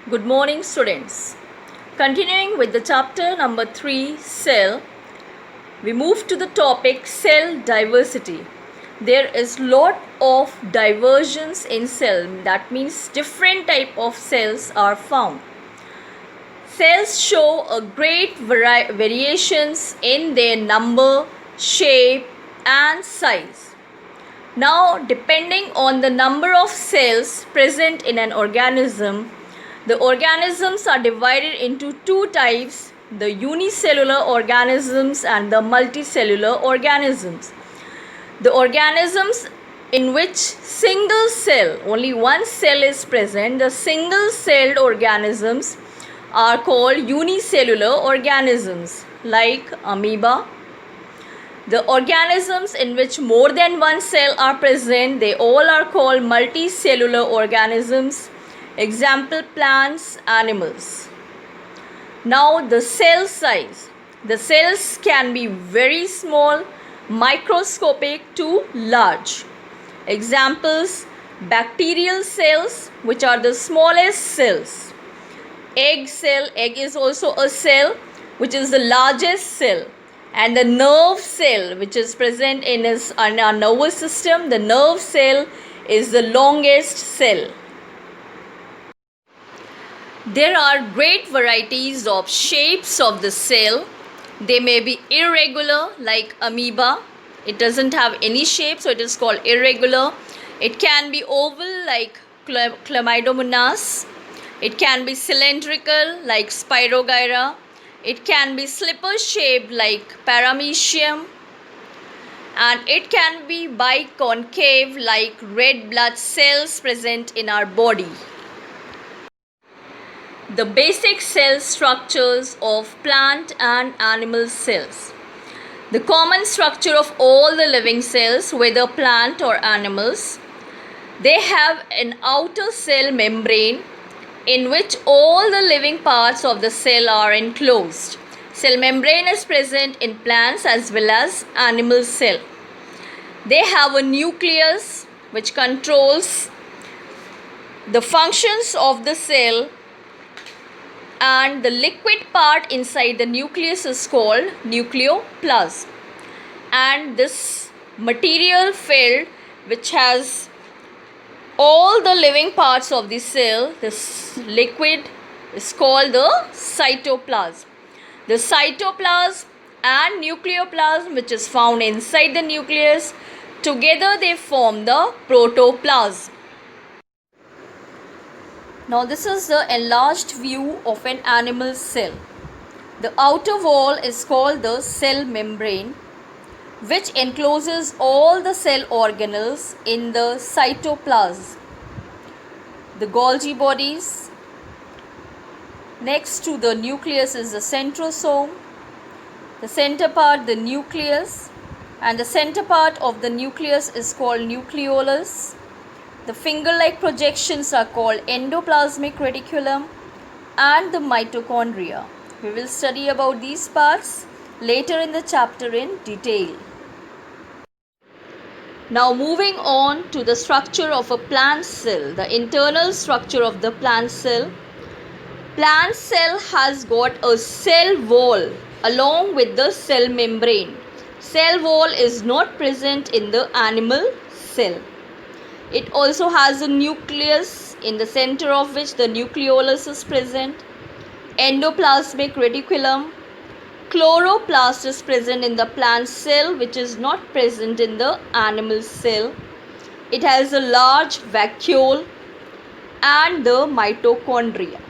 Good morning, students. Continuing with the chapter number 3, cell, we move to the topic cell diversity. There is lot of divergence in cell. That means different type of cells are found. Cells show a great variations in their number, shape and size. Now, depending on the number of cells present in an organism, the organisms are divided into two types, the unicellular organisms and the multicellular organisms. The organisms in which single cell, only one cell is present, the single celled organisms are called unicellular organisms like amoeba. The organisms in which more than one cell are present, they all are called multicellular organisms. Example, plants, animals. Now the cell size. The cells can be very small, microscopic to large. Examples, bacterial cells, which are the smallest cells. Egg cell, egg is also a cell, which is the largest cell. And the nerve cell, which is present in our nervous system, the nerve cell is the longest cell. There are great varieties of shapes of the cell. They may be irregular like amoeba. It doesn't have any shape, so it is called irregular. It can be oval like Chlamydomonas. It can be cylindrical like Spirogyra. It can be slipper shaped like Paramecium. And it can be biconcave like red blood cells present in our body. The basic cell structures of plant and animal cells. The common structure of all the living cells, whether plant or animals, they have an outer cell membrane in which all the living parts of the cell are enclosed. Cell membrane is present in plants as well as animal cell. They have a nucleus which controls the functions of the cell, and the liquid part inside the nucleus is called nucleoplasm. And this material field which has all the living parts of the cell, this liquid is called the cytoplasm. The cytoplasm and nucleoplasm, which is found inside the nucleus, together they form the protoplasm. Now this is the enlarged view of an animal cell. The outer wall is called the cell membrane, which encloses all the cell organelles in the cytoplasm. The Golgi bodies. Next to the nucleus is the centrosome. The center part, the nucleus, and the center part of the nucleus is called nucleolus. The finger-like projections are called endoplasmic reticulum and the mitochondria. We will study about these parts later in the chapter in detail. Now moving on to the structure of a plant cell, the internal structure of the plant cell. Plant cell has got a cell wall along with the cell membrane. Cell wall is not present in the animal cell. It also has a nucleus in the center of which the nucleolus is present. Endoplasmic reticulum. Chloroplast is present in the plant cell, which is not present in the animal cell. It has a large vacuole and the mitochondria.